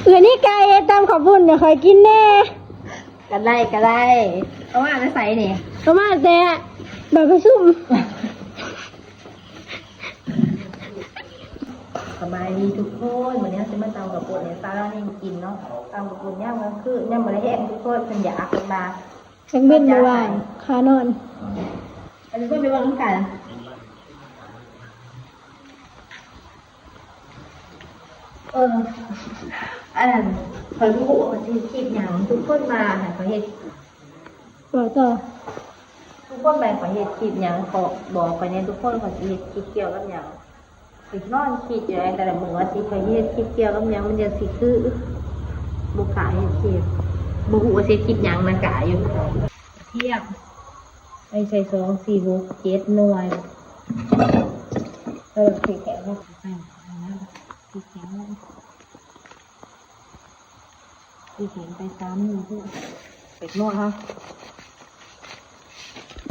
เอือนี่ไก่ตามขอบบุญเดี๋ยวคอยกินแน่กันไล่เอาว่าจะใส่นี่เอามาแต่แบบไปซุ่มสบายดีทุกคนวันนี้จะมาเตากับปุ่นเนี่ยซาร่านี่กินเนาะเตากับปุ่นย่างมันคือย่างมันแห้งทุกคนเป็นอยากเป็นมายังเบ็นระหว่างขานอนอันนี้ก็ไปวางกันอันนั้นคอยรู้ว่าที่คลิปอย่างทุกคนมาค่ะขอเหตุบอกต่อทุกคนไปขอเหตุคลิปอย่างขอบอกไปเนี่ยทุกคนขอเหตุคลิปเกี่ยวกับอย่างไปนอนคิดอยู่แต่ละมือว่าสิขอเหตุคลิปเกี่ยวกับอย่างมันจะสิคือบุกขายเหตุคลิปบุหัวเสียคลิปอย่างนังกาอยู่เทียบไปใส่2 4 6 7หน่วยสีแข็งนะสีแข็งนะสีแข็งไป3 มือด้วยเป็ดนวดฮะ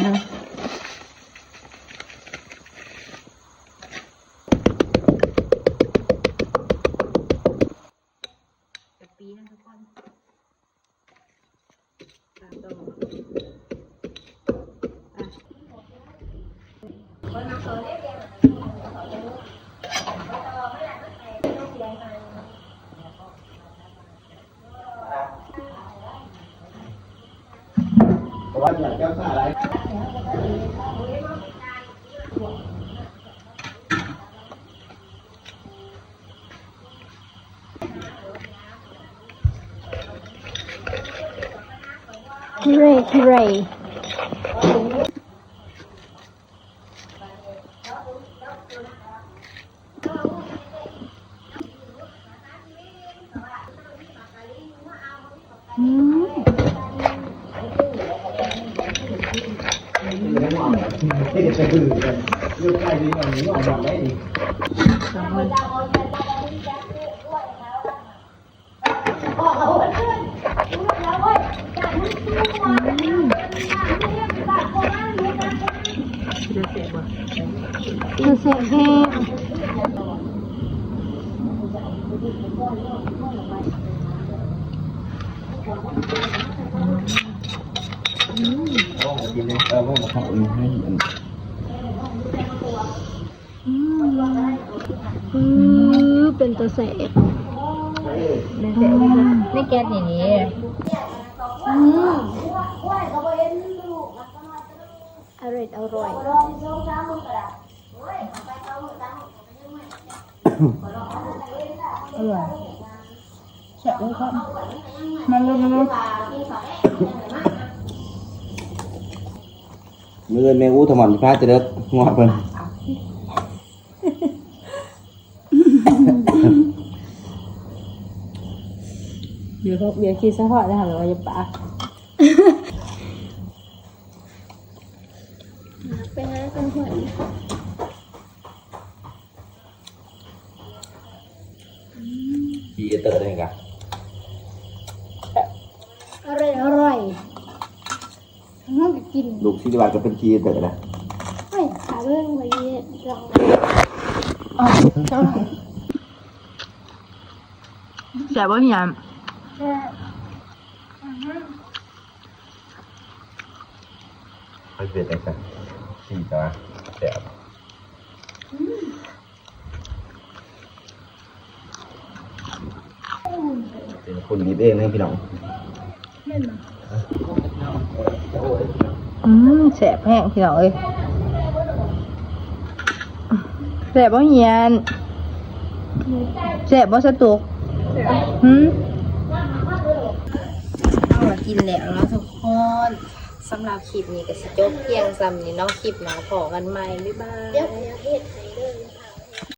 นะกับปีนะทุกคนตามตัวว่าอยากเจ้าสาอะไรเรที่จะใช้คือเลือกใครดีกว่านี้ออกแบบได้ดีคือเสียงแห้งกินเลยว่าเขาให้เป็นตัวแสบนี่แก๊สอย่างนี้อร่อยอร่อยแฉะเลยครับมันเลยมือแมงูถมันพระจะเด็ดงอดเพิ่นเดี๋ยวคิดซะพอได้ค่ะแบบว่าจะปะไปหากันหอยชีเตอร์ได้ไงอร่อยน้องกินลูกศิษย์ว่าจะเป็นชีเตอร์นะไม่ขาเรื่องอะไรเนี่ยแฉะบ่เนี่ยไม่เป็นไรครับชีตาแซ่บเป็นคนดีเองนะพี่น้องแฉะแห้งพี่น้องเอ้ยแฉะบ่เหียนแฉะบ่สตุกเอามากินแล้วเนาะทุกคนสำหรับคลิปนี้ก็สิจบเพียงซ้ำนี่เนาะคลิปหน้าพอกันใหม่บ๊ายบายเดี๋ยวเฮ็ดให้เด้อ